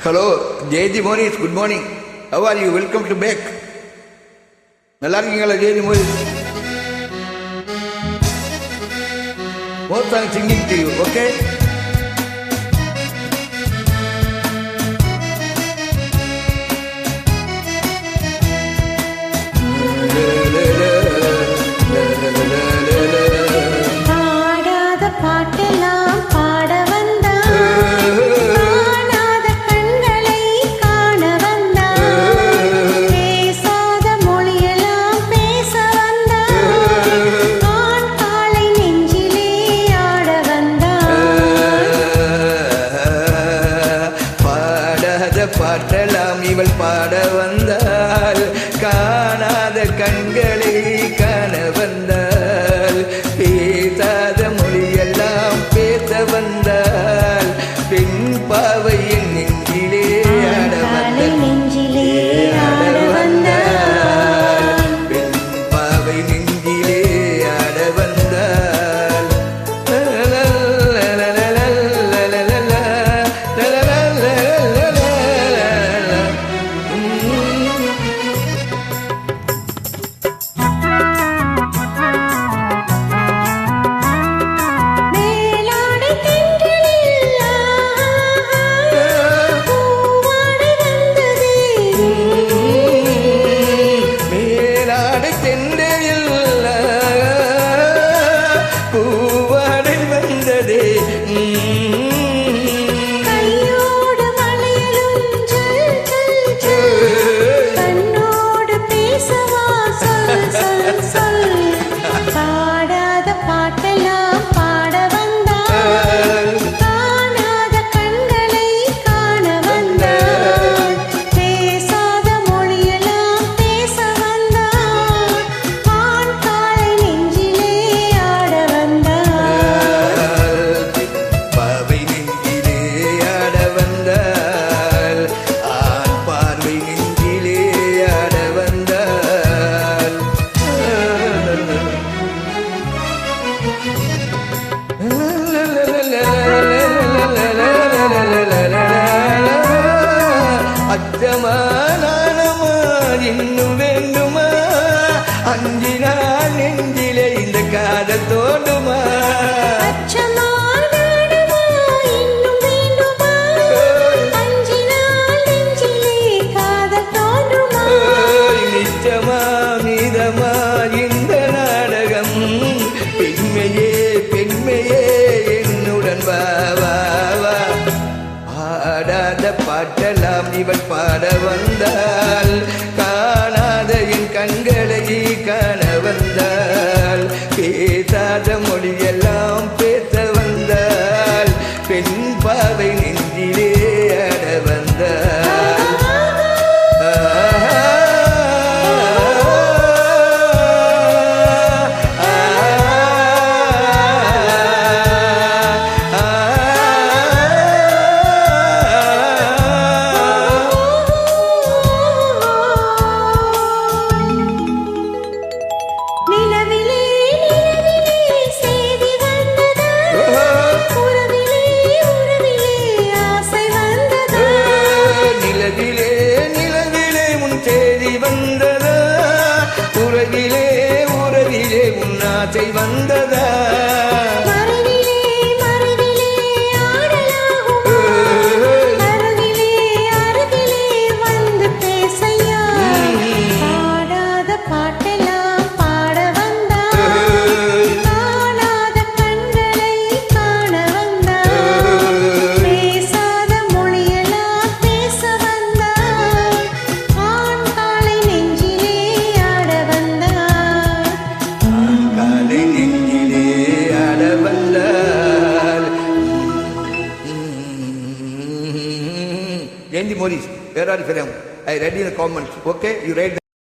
Hello Jayati Monis, good morning. How are you? Welcome to back. நல்லா இருக்கீங்களா Jayati Monis? More song singing to you, okay? பாட்டலாம் இவள் பாட வந்தாள், காணாத கண்களை காண வந்தாள், பேசாத மொழியெல்லாம் பேச வந்தாள், பெண் பாவை என் நெஞ்சிலே ஆட வந்தாள், பெண் பாவை நெஞ்சிலே ஆட வந்தாள். அச்சமா நானமா இன்னும் வேண்டுமா, அஞ்சினா நெஞ்சிலே இந்த காதல் தோண்டுமா, அச்சமா நானமா இன்னும் வேண்டுமா, அஞ்சினால் நெஞ்சிலே காதல் தோண்டுமா, நிச்சயமா மீதமா இந்த நாடகம், பெண்மையே பெண்மையே என்னுடன் வா வா வா. ஆடாத பாட்டலாம் இவள் பாட வந்தாள், காணாத என் கண்களை காண வந்தாள், பேசாத மொழியெல்லாம் பேச வந்தாள், பெண் பாவை நெஞ்சிலே ஆட வந்தாள். உறவிலே உறவிலே உன்னாசை வந்ததா, மறைவிலே மறைவிலே ஆடலாகுமா, அருகிலே அருகிலே வந்து பேசையா, பாடாத பாட்டெல்லாம் பாட வந்தாள், காணாத கண்களை காண வந்தாள், பேசாத மொழியெல்லாம் பேச வந்தாள், ஆண் காலை நெஞ்சிலே ஆட வந்தாள், காலை நெஞ்சிலே ஆட வந்தாள். Jayandi Morris, where are you from? I read in the comments. Okay, you read.